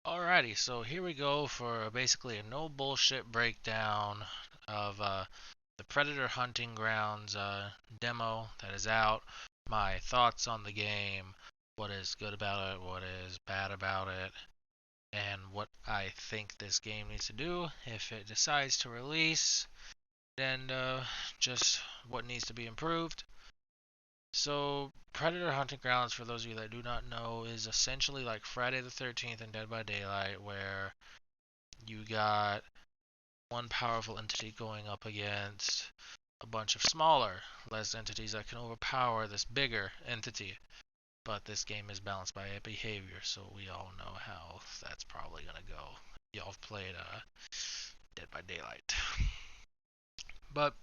Alrighty, so here we go for basically a no bullshit breakdown of the Predator Hunting Grounds demo that is out. My thoughts on the game, what is good about it, what is bad about it, and what I think this game needs to do if it decides to release, and just what needs to be improved. So, Predator Hunting Grounds, for those of you that do not know, is essentially like Friday the 13th and Dead by Daylight, where you got one powerful entity going up against a bunch of smaller, less entities that can overpower this bigger entity. But this game is balanced by behavior, so we all know how that's probably gonna go. Y'all have played Dead by Daylight. But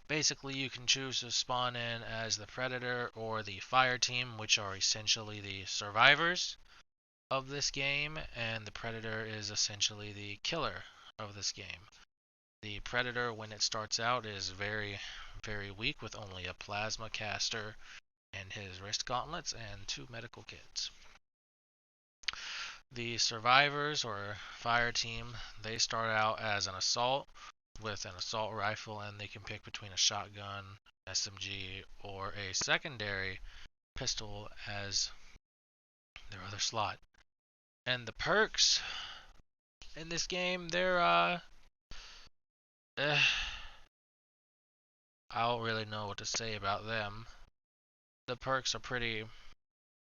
basically, you can choose to spawn in as the Predator or the Fire Team, which are essentially the survivors of this game, and the Predator is essentially the killer of this game. The Predator, when it starts out, is very, very weak with only a plasma caster and his wrist gauntlets and 2 medical kits. The survivors or fire team, they start out as an assault with an assault rifle, and they can pick between a shotgun, SMG, or a secondary pistol as their other slot. And the perks in this game, they're I don't really know what to say about them. The perks are pretty.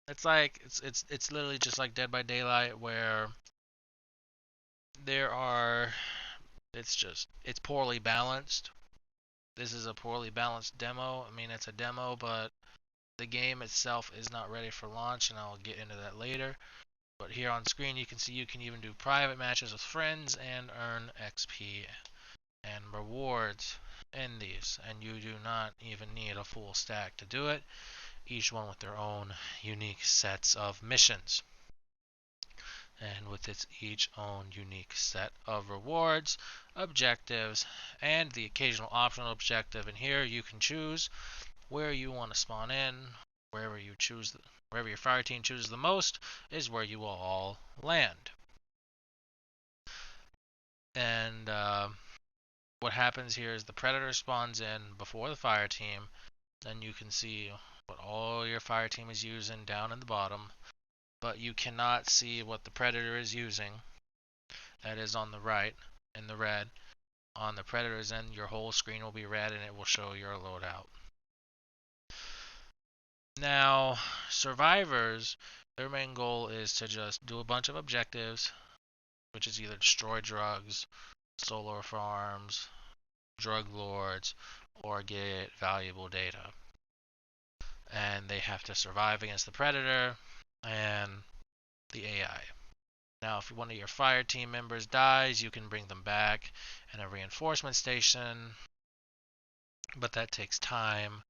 It's like it's literally just like Dead by Daylight, where there are. It's poorly balanced. This is a poorly balanced demo. I mean, it's a demo, but the game itself is not ready for launch, and I'll get into that later. But here on screen, you can see you can even do private matches with friends and earn XP and rewards in these, and you do not even need a full stack to do it, each one with their own unique sets of missions and with its each own unique set of rewards, objectives, and the occasional optional objective. And here you can choose where you want to spawn in. Wherever you choose, wherever your fire team chooses the most is where you will all land. And what happens here is the Predator spawns in before the fire team. Then you can see what all your fire team is using down in the bottom, but you cannot see what the Predator is using. That is on the right in the red. On the Predator's end, your whole screen will be red and it will show your loadout. Now, survivors, their main goal is to just do a bunch of objectives, which is either destroy drugs, solar farms, drug lords, or get valuable data. And they have to survive against the Predator and the AI. Now, if one of your fire team members dies, you can bring them back in a reinforcement station, but that takes time,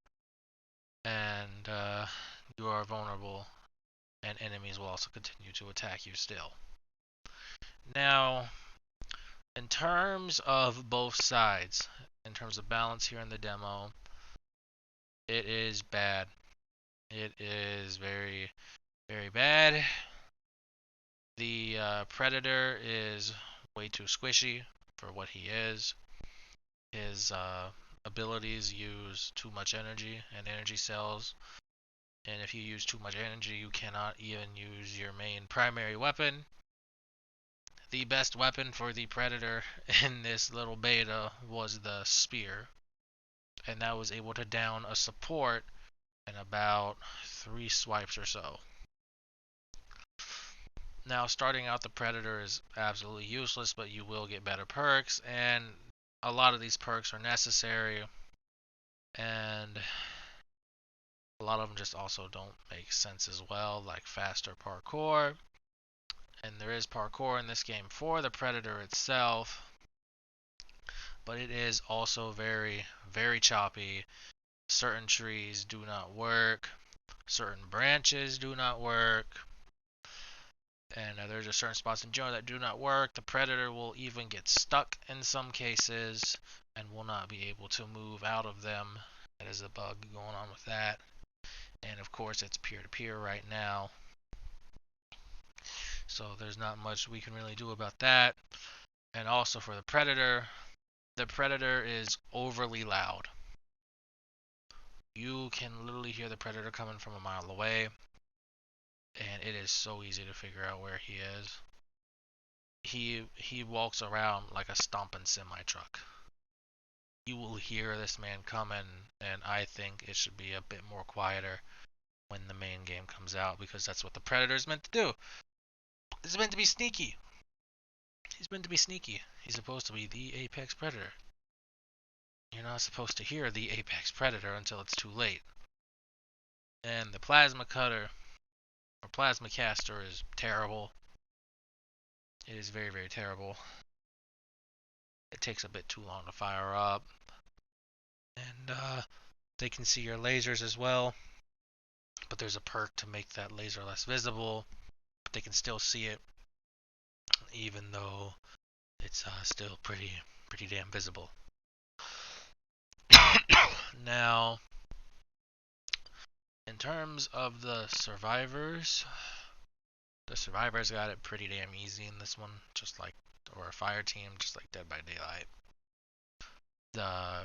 and you are vulnerable, and enemies will also continue to attack you still. Now, in terms of both sides, in terms of balance here in the demo, it is bad. It is very, very bad. The Predator is way too squishy for what he is. His abilities use too much energy and energy cells. And if you use too much energy, you cannot even use your main primary weapon. The best weapon for the Predator in this little beta was the spear. And that was able to down a support in about 3 swipes or so. Now, starting out, the Predator is absolutely useless, but you will get better perks, and a lot of these perks are necessary, and a lot of them just also don't make sense as well, like faster parkour. And there is parkour in this game for the Predator itself, but it is also very, very choppy. Certain trees do not work, certain branches do not work, and there's just certain spots in general that do not work. The Predator will even get stuck in some cases and will not be able to move out of them. That is a bug going on with that. And of course, it's peer-to-peer right now. So there's not much we can really do about that. And also for the Predator is overly loud. You can literally hear the Predator coming from a mile away, and it is so easy to figure out where he is. He walks around like a stomping semi truck. You will hear this man coming, and I think it should be a bit more quieter when the main game comes out, because that's what the Predator is meant to do. It's meant to be sneaky. He's meant to be sneaky. He's supposed to be the apex predator. You're not supposed to hear the apex predator until it's too late. And the plasma cutter or plasma caster is terrible. It is very, very terrible. It takes a bit too long to fire up. And they can see your lasers as well, but there's a perk to make that laser less visible, but they can still see it, even though it's still pretty damn visible. Now, in terms of the survivors got it pretty damn easy in this one, or a fire team, just like Dead by Daylight.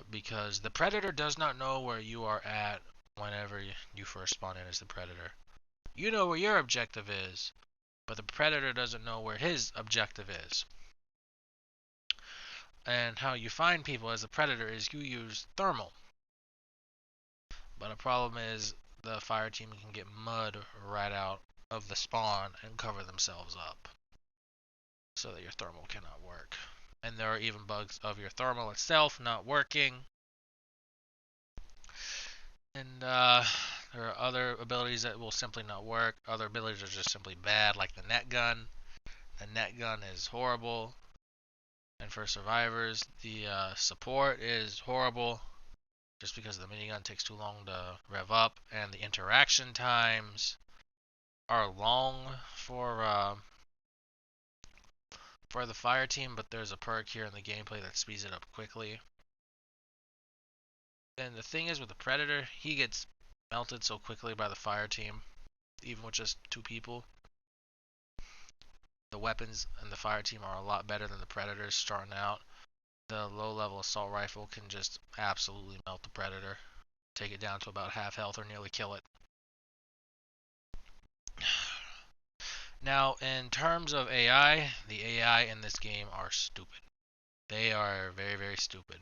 Because the Predator does not know where you are at whenever you first spawn in as the Predator. You know where your objective is, but the Predator doesn't know where his objective is. And how you find people as a Predator is you use thermal. But a problem is the fire team can get mud right out of the spawn and cover themselves up, so that your thermal cannot work. And there are even bugs of your thermal itself not working. And there are other abilities that will simply not work. Other abilities are just simply bad, like the net gun. The net gun is horrible. And for survivors, the support is horrible, just because the minigun takes too long to rev up, and the interaction times are long for the fire team, but there's a perk here in the gameplay that speeds it up quickly. And the thing is with the Predator, he gets melted so quickly by the fire team, even with just 2 people. The weapons in the fire team are a lot better than the Predators starting out. The low-level assault rifle can just absolutely melt the Predator, take it down to about half health or nearly kill it. Now, in terms of AI, the AI in this game are stupid. They are very, very stupid.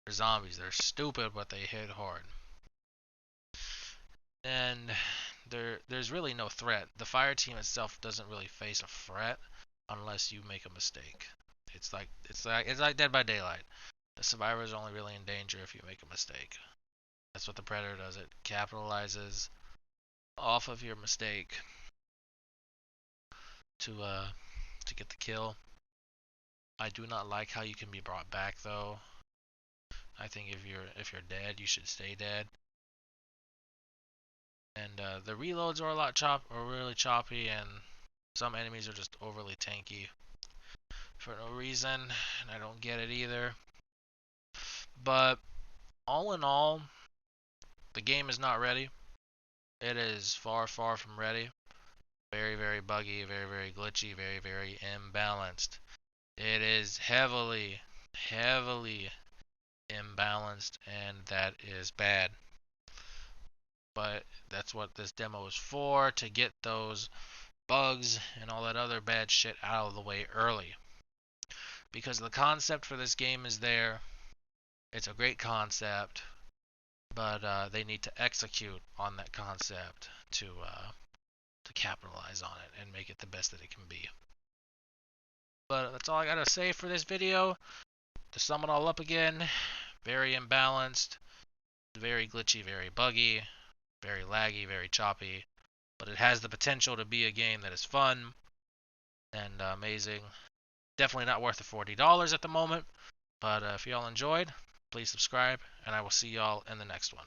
For zombies, they're stupid, but they hit hard. And there's really no threat. The fire team itself doesn't really face a threat unless you make a mistake. It's like Dead by Daylight. The survivor is only really in danger if you make a mistake. That's what the Predator does. It capitalizes off of your mistake to get the kill. I do not like how you can be brought back though. I think if you're dead, you should stay dead. And the reloads are really choppy, and some enemies are just overly tanky for no reason, and I don't get it either. But all in all, the game is not ready. It is far, far from ready. Very, very buggy, very, very glitchy, very, very imbalanced. It is heavily, heavily imbalanced, and that is bad. But that's what this demo is for, to get those bugs and all that other bad shit out of the way early. Because the concept for this game is there. It's a great concept, but they need to execute on that concept to capitalize on it and make it the best that it can be. But that's all I gotta say for this video. To sum it all up again, very imbalanced, very glitchy, very buggy, very laggy, very choppy, but it has the potential to be a game that is fun and amazing. Definitely not worth the $40 at the moment, but if y'all enjoyed, please subscribe, and I will see y'all in the next one.